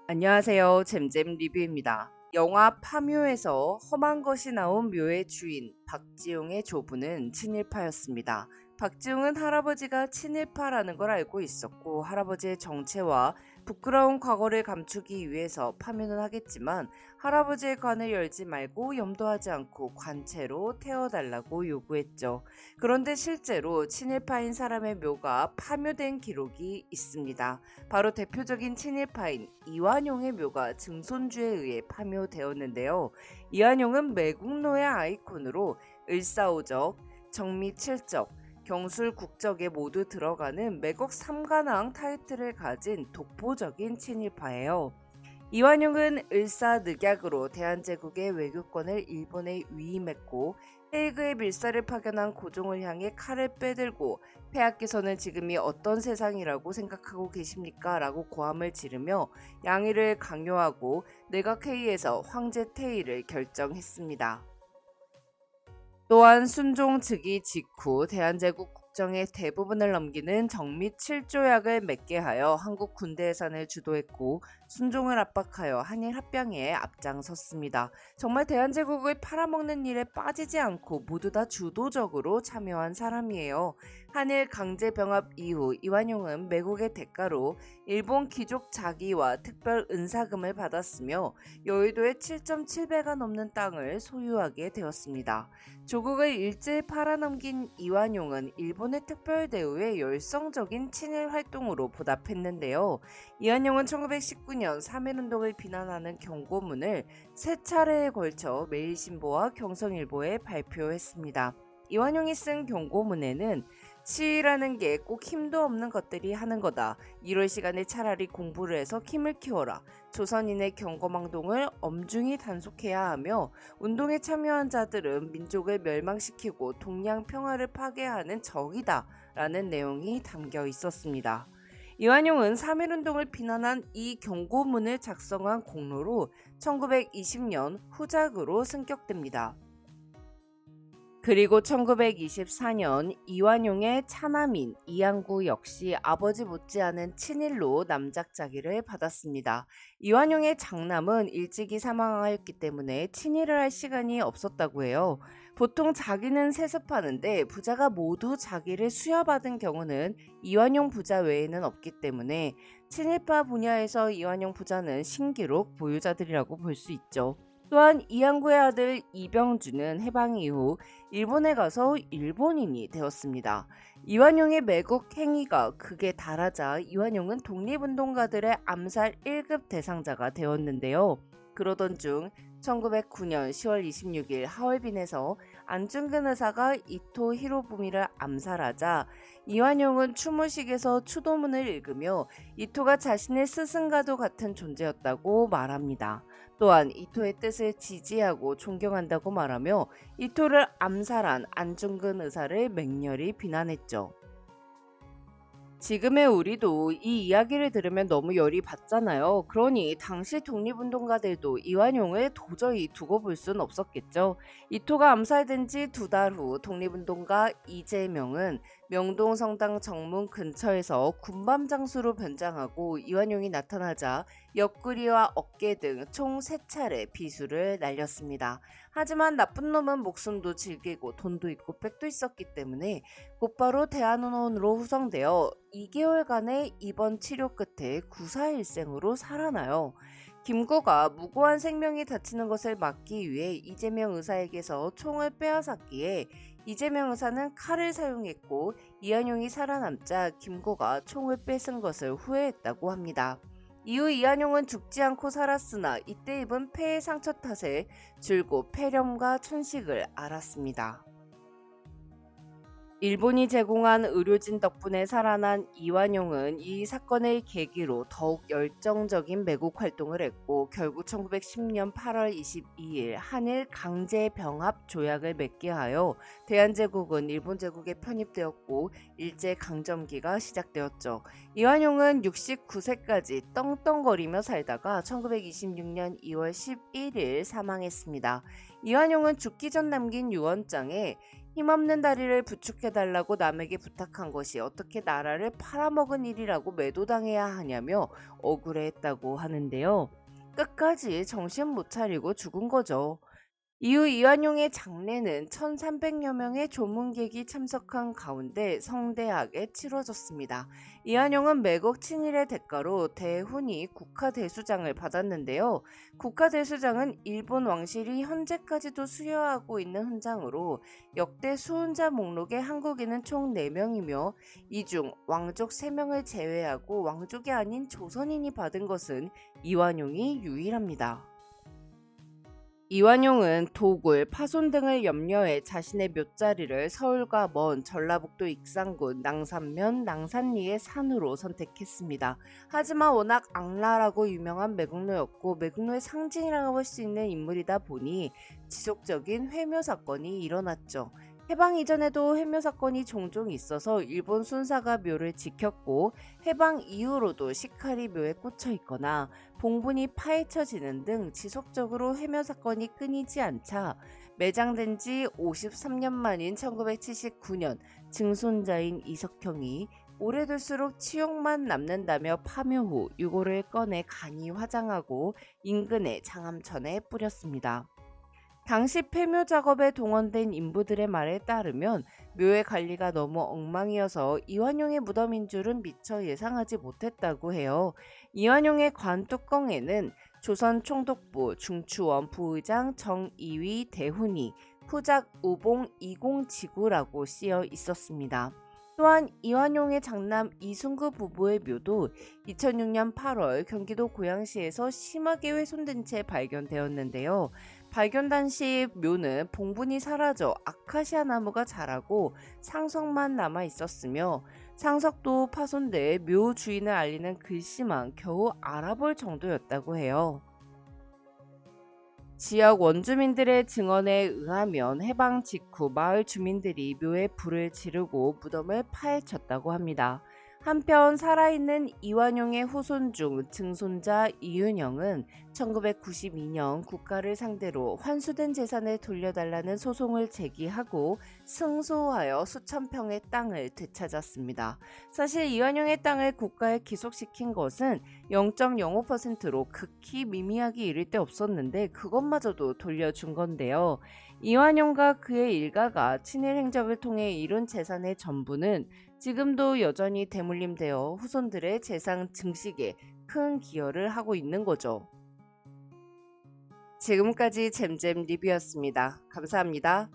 안녕하세요. 잼잼 리뷰입니다. 영화 파묘에서 험한 것이 나온 묘의 주인 박지용의 조부는 친일파였습니다. 박지용은 할아버지가 친일파라는 걸 알고 있었고 할아버지의 정체와 부끄러운 과거를 감추기 위해서 파묘는 하겠지만 할아버지의 관을 열지 말고 염도하지 않고 관채로 태워달라고 요구했죠. 그런데 실제로 친일파인 사람의 묘가 파묘된 기록이 있습니다. 바로 대표적인 친일파인 이완용의 묘가 증손주에 의해 파묘되었는데요. 이완용은 매국노의 아이콘으로 을사오적, 정미칠적, 경술국적에 모두 들어가는 매국 삼관왕 타이틀을 가진 독보적인 친일파예요. 이완용은 을사늑약으로 대한제국의 외교권을 일본에 위임했고 헤이그에 밀사를 파견한 고종을 향해 칼을 빼들고 폐하께서는 지금이 어떤 세상이라고 생각하고 계십니까? 라고 고함을 지르며 양해를 강요하고 내각회의에서 황제 퇴위를 결정했습니다. 또한 순종 즉위 직후 대한제국 국정의 대부분을 넘기는 정미 7조약을 맺게 하여 한국 군대 예산을 주도했고 순종을 압박하여 한일 합병에 앞장섰습니다. 정말 대한제국을 팔아먹는 일에 빠지지 않고 모두 다 주도적으로 참여한 사람이에요. 한일 강제병합 이후 이완용은 매국의 대가로 일본 귀족 자기와 특별 은사금을 받았으며 여의도의 7.7배가 넘는 땅을 소유하게 되었습니다. 조국을 일제히 팔아넘긴 이완용은 일본의 특별 대우에 열성적인 친일 활동으로 보답했는데요. 이완용은 1919년 3.1운동을 비난하는 경고문을 3차례에 걸쳐 매일신보와 경성일보에 발표했습니다. 이완용이 쓴 경고문에는 시위라는 게 꼭 힘도 없는 것들이 하는 거다. 이럴 시간에 차라리 공부를 해서 힘을 키워라. 조선인의 경거망동을 엄중히 단속해야 하며 운동에 참여한 자들은 민족을 멸망시키고 동양 평화를 파괴하는 적이다. 라는 내용이 담겨 있었습니다. 이완용은 3.1운동을 비난한 이 경고문을 작성한 공로로 1920년 후작으로 승격됩니다. 그리고 1924년 이완용의 차남인 이양구 역시 아버지 못지않은 친일로 남작자기를 받았습니다. 이완용의 장남은 일찍이 사망하였기 때문에 친일을 할 시간이 없었다고 해요. 보통 자기는 세습하는데 부자가 모두 자기를 수여받은 경우는 이완용 부자 외에는 없기 때문에 친일파 분야에서 이완용 부자는 신기록 보유자들이라고 볼 수 있죠. 또한 이양구의 아들 이병주는 해방 이후 일본에 가서 일본인이 되었습니다. 이완용의 매국 행위가 극에 달하자 이완용은 독립운동가들의 암살 1급 대상자가 되었는데요. 그러던 중 1909년 10월 26일 하얼빈에서 안중근 의사가 이토 히로부미를 암살하자 이완용은 추모식에서 추도문을 읽으며 이토가 자신의 스승과도 같은 존재였다고 말합니다. 또한 이토의 뜻을 지지하고 존경한다고 말하며 이토를 암살한 안중근 의사를 맹렬히 비난했죠. 지금의 우리도 이 이야기를 들으면 너무 열이 받잖아요. 그러니 당시 독립운동가들도 이완용을 도저히 두고 볼 순 없었겠죠. 이토가 암살된 지 2달 후 독립운동가 이재명은 명동 성당 정문 근처에서 군밤 장수로 변장하고 이완용이 나타나자 옆구리와 어깨 등 총 3차례 비수를 날렸습니다. 하지만 나쁜 놈은 목숨도 즐기고 돈도 있고 빽도 있었기 때문에 곧바로 대한의원으로 후송되어 2개월간의 입원 치료 끝에 구사일생으로 살아나요. 김구가 무고한 생명이 다치는 것을 막기 위해 이재명 의사에게서 총을 빼앗았기에 이재명 의사는 칼을 사용했고 이완용이 살아남자 김구가 총을 뺏은 것을 후회했다고 합니다. 이후 이완용은 죽지 않고 살았으나 이때 입은 폐의 상처 탓에 줄곧 폐렴과 천식을 앓았습니다. 일본이 제공한 의료진 덕분에 살아난 이완용은 이 사건을 계기로 더욱 열정적인 매국 활동을 했고 결국 1910년 8월 22일 한일 강제병합 조약을 맺게 하여 대한제국은 일본 제국에 편입되었고 일제강점기가 시작되었죠. 이완용은 69세까지 떵떵거리며 살다가 1926년 2월 11일 사망했습니다. 이완용은 죽기 전 남긴 유언장에 힘없는 다리를 부축해달라고 남에게 부탁한 것이 어떻게 나라를 팔아먹은 일이라고 매도당해야 하냐며 억울해했다고 하는데요. 끝까지 정신 못 차리고 죽은 거죠. 이후 이완용의 장례는 1300여 명의 조문객이 참석한 가운데 성대하게 치러졌습니다. 이완용은 매국 친일의 대가로 대훈이 국가대수장을 받았는데요. 국가대수장은 일본 왕실이 현재까지도 수여하고 있는 훈장으로 역대 수훈자 목록에 한국인은 총 4명이며 이 중 왕족 3명을 제외하고 왕족이 아닌 조선인이 받은 것은 이완용이 유일합니다. 이완용은 도굴, 파손 등을 염려해 자신의 묘자리를 서울과 먼 전라북도 익산군 낭산면 낭산리의 산으로 선택했습니다. 하지만 워낙 악랄하고 유명한 매국노였고 매국노의 상징이라고 할 수 있는 인물이다 보니 지속적인 회묘 사건이 일어났죠. 해방 이전에도 회묘 사건이 종종 있어서 일본 순사가 묘를 지켰고 해방 이후로도 식칼이 묘에 꽂혀 있거나 봉분이 파헤쳐지는 등 지속적으로 회묘 사건이 끊이지 않자 매장된 지 53년 만인 1979년 증손자인 이석형이 오래될수록 치욕만 남는다며 파묘 후 유골을 꺼내 간이 화장하고 인근의 장암천에 뿌렸습니다. 당시 폐묘 작업에 동원된 인부들의 말에 따르면 묘의 관리가 너무 엉망이어서 이완용의 무덤인 줄은 미처 예상하지 못했다고 해요. 이완용의 관 뚜껑에는 조선 총독부 중추원 부의장 정이위 대훈이 후작 우봉 이공지구라고 쓰여 있었습니다. 또한 이완용의 장남 이순구 부부의 묘도 2006년 8월 경기도 고양시에서 심하게 훼손된 채 발견되었는데요. 발견 당시 묘는 봉분이 사라져 아카시아 나무가 자라고 상석만 남아 있었으며 상석도 파손돼 묘 주인을 알리는 글씨만 겨우 알아볼 정도였다고 해요. 지역 원주민들의 증언에 의하면 해방 직후 마을 주민들이 묘에 불을 지르고 무덤을 파헤쳤다고 합니다. 한편 살아있는 이완용의 후손 중 증손자 이윤영은 1992년 국가를 상대로 환수된 재산을 돌려달라는 소송을 제기하고 승소하여 수천 평의 땅을 되찾았습니다. 사실 이완용의 땅을 국가에 귀속시킨 것은 0.05%로 극히 미미하게 이를 데 없었는데 그것마저도 돌려준 건데요. 이완용과 그의 일가가 친일 행적을 통해 이룬 재산의 전부는 지금도 여전히 대물림되어 후손들의 재산 증식에 큰 기여를 하고 있는 거죠. 지금까지 잼잼 리뷰였습니다. 감사합니다.